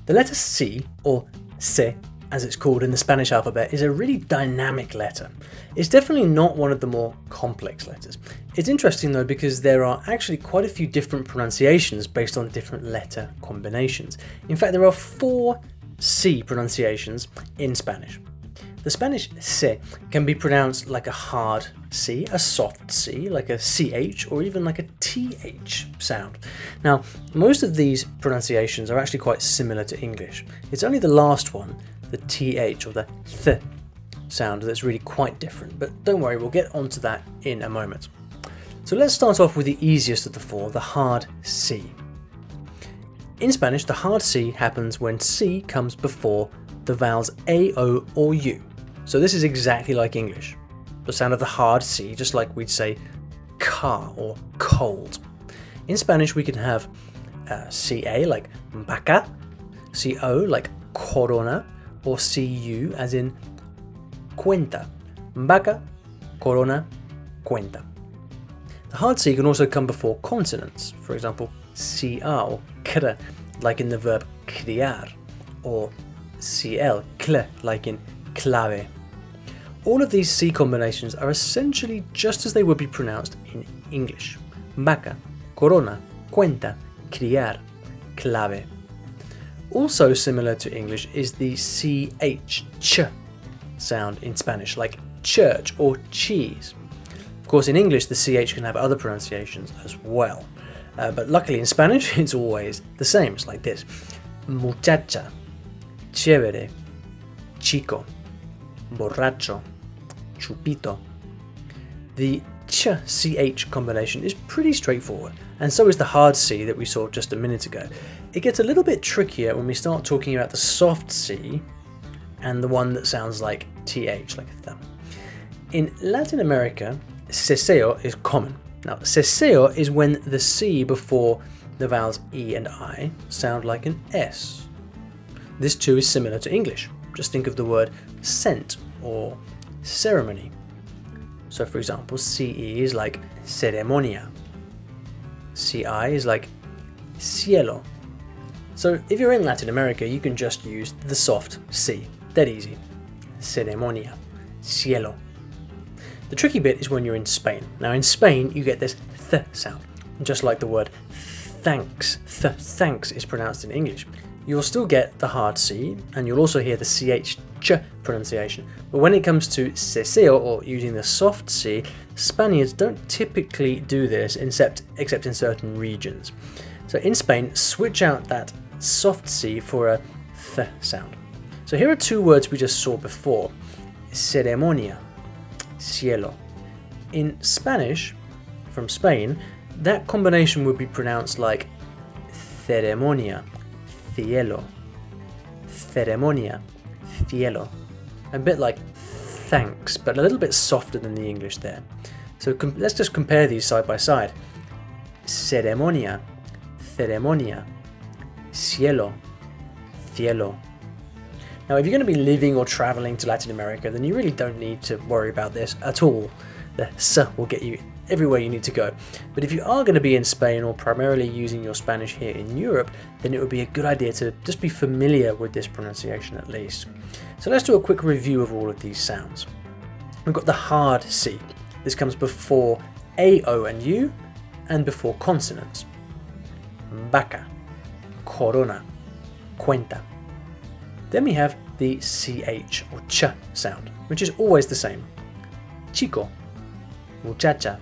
The letter C, or C as it's called in the Spanish alphabet, is a really dynamic letter. It's definitely not one of the more complex letters. It's interesting though because there are actually quite a few different pronunciations based on different letter combinations. In fact, there are 4 C pronunciations in Spanish. The Spanish C can be pronounced like a hard C, a soft C, like a CH, or even like a TH sound. Now, most of these pronunciations are actually quite similar to English. It's only the last one, the TH or the th sound, that's really quite different, but don't worry, we'll get onto that in a moment. So let's start off with the easiest of the 4, the hard C. In Spanish, the hard C happens when C comes before the vowels A, O or U. So this is exactly like English. The sound of the hard C, just like we'd say car or cold. In Spanish, we can have CA like vaca, CO like corona, or CU as in cuenta. Vaca, corona, cuenta. The hard C can also come before consonants, for example, CR or CR, like in the verb criar, or CL, cl, like in clave. All of these C combinations are essentially just as they would be pronounced in English. Vaca, corona, cuenta, criar, clave. Also similar to English is the CH, ch sound in Spanish, like church or cheese. Of course, in English, the CH can have other pronunciations as well. But luckily in Spanish, it's always the same. It's like this: muchacha, chévere, chico, borracho, chupito. The ch-ch combination is pretty straightforward, and so is the hard C that we saw just a minute ago. It gets a little bit trickier when we start talking about the soft C and the one that sounds like th, like a thumb. In Latin America, ceseo is common. Now, ceseo is when the C before the vowels E and I sound like an S. This too is similar to English. Just think of the word scent or ceremony. So for example, CE is like ceremonia. CI is like cielo. So if you're in Latin America, you can just use the soft C. Dead easy. Ceremonia. Cielo. The tricky bit is when you're in Spain. Now in Spain, you get this th sound, just like the word thanks. Thanks is pronounced in English. You'll still get the hard C, and you'll also hear the CH ch pronunciation. But when it comes to ceseo, or using the soft C, Spaniards don't typically do this except in certain regions. So in Spain, switch out that soft C for a th sound. So here are 2 words we just saw before: ceremonia, cielo. In Spanish, from Spain, that combination would be pronounced like ceremonia, cielo, ceremonia, cielo. A bit like thanks, but a little bit softer than the English there. So let's just compare these side by side. Ceremonia, ceremonia, cielo, cielo. Now, if you're going to be living or traveling to Latin America, then you really don't need to worry about this at all. The S will get you everywhere you need to go. But if you are going to be in Spain or primarily using your Spanish here in Europe, then it would be a good idea to just be familiar with this pronunciation at least. So let's do a quick review of all of these sounds. We've got the hard C. This comes before A, O and U, and before consonants. Vaca, corona, cuenta. Then we have the CH or ch sound, which is always the same. Chico, muchacha.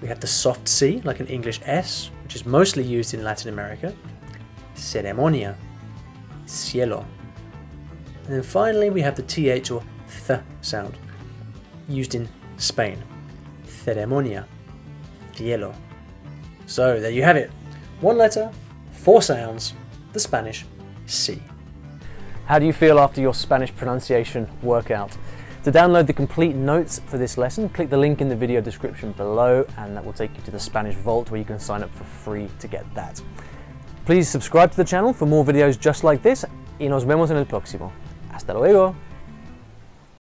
We have the soft C, like an English S, which is mostly used in Latin America. Ceremonia, cielo. And then finally we have the TH or th sound, used in Spain. Ceremonia, cielo. So there you have it. 1 letter, 4 sounds, the Spanish C. How do you feel after your Spanish pronunciation workout? To download the complete notes for this lesson, click the link in the video description below, and that will take you to the Spanish Vault where you can sign up for free to get that. Please subscribe to the channel for more videos just like this, y nos vemos en el próximo. Hasta luego!